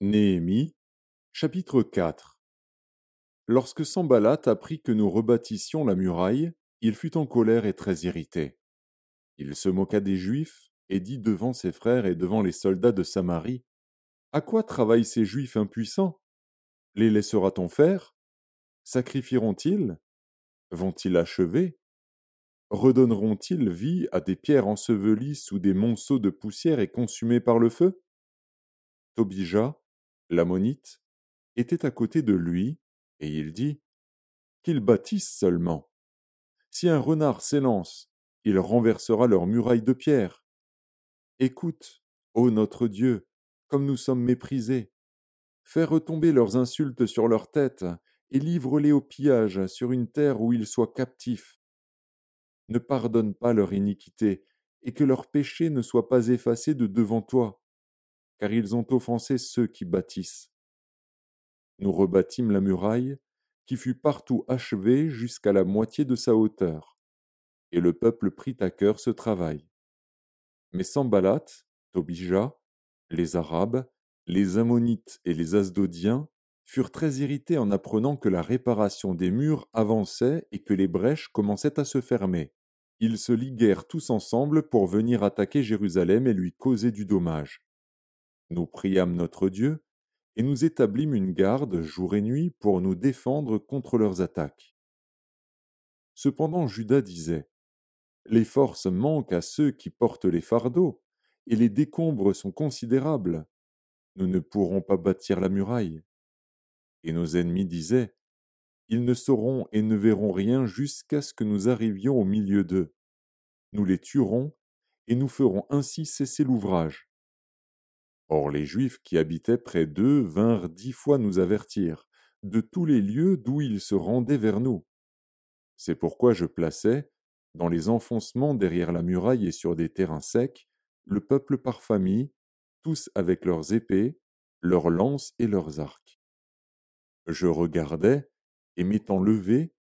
Néhémie, chapitre 4. Lorsque Sanballat apprit que nous rebâtissions la muraille, il fut en colère et très irrité. Il se moqua des Juifs et dit devant ses frères et devant les soldats de Samarie: À quoi travaillent ces Juifs impuissants? Les laissera-t-on faire? Sacrifieront-ils? Vont-ils achever? Redonneront-ils vie à des pierres ensevelies sous des monceaux de poussière et consumées par le feu? Tobija, l'ammonite, était à côté de lui, et il dit: Qu'ils bâtissent seulement. Si un renard s'élance, il renversera leurs murailles de pierre. Écoute, ô notre Dieu, comme nous sommes méprisés. Fais retomber leurs insultes sur leurs têtes, et livre-les au pillage sur une terre où ils soient captifs. Ne pardonne pas leur iniquité, et que leurs péchés ne soient pas effacés de devant toi, car ils ont offensé ceux qui bâtissent. Nous rebâtîmes la muraille, qui fut partout achevée jusqu'à la moitié de sa hauteur. Et le peuple prit à cœur ce travail. Mais Sanballat, Tobija, les Arabes, les Ammonites et les Asdodiens furent très irrités en apprenant que la réparation des murs avançait et que les brèches commençaient à se fermer. Ils se liguèrent tous ensemble pour venir attaquer Jérusalem et lui causer du dommage. Nous priâmes notre Dieu, et nous établîmes une garde jour et nuit pour nous défendre contre leurs attaques. Cependant Juda disait: Les forces manquent à ceux qui portent les fardeaux, et les décombres sont considérables. Nous ne pourrons pas bâtir la muraille. Et nos ennemis disaient: Ils ne sauront et ne verront rien jusqu'à ce que nous arrivions au milieu d'eux. Nous les tuerons, et nous ferons ainsi cesser l'ouvrage. Or les Juifs qui habitaient près d'eux vinrent 10 fois nous avertir, de tous les lieux d'où ils se rendaient vers nous. C'est pourquoi je plaçais, dans les enfoncements derrière la muraille et sur des terrains secs, le peuple par famille, tous avec leurs épées, leurs lances et leurs arcs. Je regardais, et m'étant levé,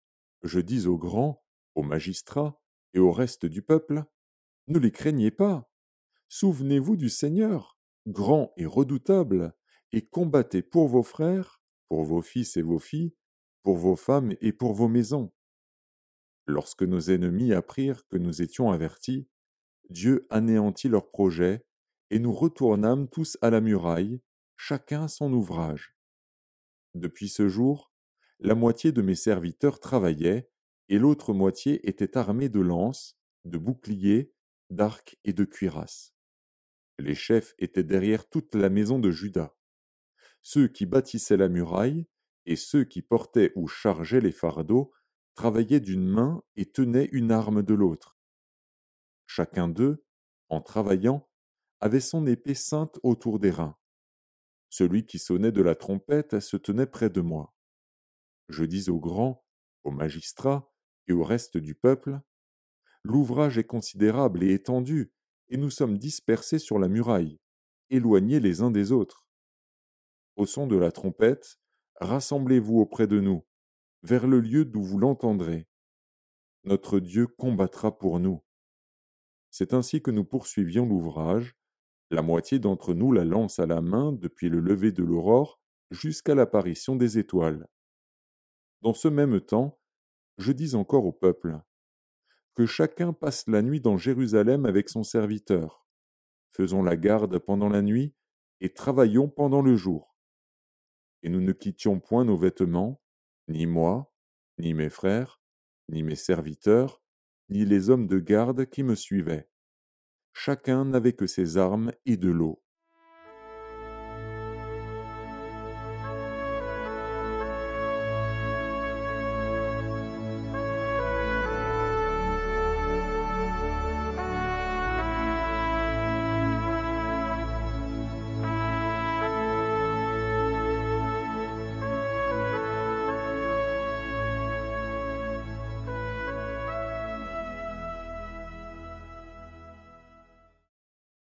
je dis aux grands, aux magistrats et au reste du peuple: Ne les craignez pas, souvenez-vous du Seigneur, grand et redoutable, et combattez pour vos frères, pour vos fils et vos filles, pour vos femmes et pour vos maisons. Lorsque nos ennemis apprirent que nous étions avertis, Dieu anéantit leurs projets, et nous retournâmes tous à la muraille, chacun son ouvrage. Depuis ce jour, la moitié de mes serviteurs travaillait, et l'autre moitié était armée de lances, de boucliers, d'arcs et de cuirasses. Les chefs étaient derrière toute la maison de Juda. Ceux qui bâtissaient la muraille, et ceux qui portaient ou chargeaient les fardeaux, travaillaient d'une main et tenaient une arme de l'autre. Chacun d'eux, en travaillant, avait son épée ceinte autour des reins. Celui qui sonnait de la trompette se tenait près de moi. Je dis aux grands, aux magistrats et au reste du peuple: L'ouvrage est considérable et étendu, et nous sommes dispersés sur la muraille, éloignés les uns des autres. Au son de la trompette, rassemblez-vous auprès de nous, vers le lieu d'où vous l'entendrez. Notre Dieu combattra pour nous. C'est ainsi que nous poursuivions l'ouvrage, la moitié d'entre nous la lance à la main depuis le lever de l'aurore jusqu'à l'apparition des étoiles. Dans ce même temps, je dis encore au peuple: Que chacun passe la nuit dans Jérusalem avec son serviteur. Faisons la garde pendant la nuit et travaillons pendant le jour. Et nous ne quittions point nos vêtements, ni moi, ni mes frères, ni mes serviteurs, ni les hommes de garde qui me suivaient. Chacun n'avait que ses armes et de l'eau.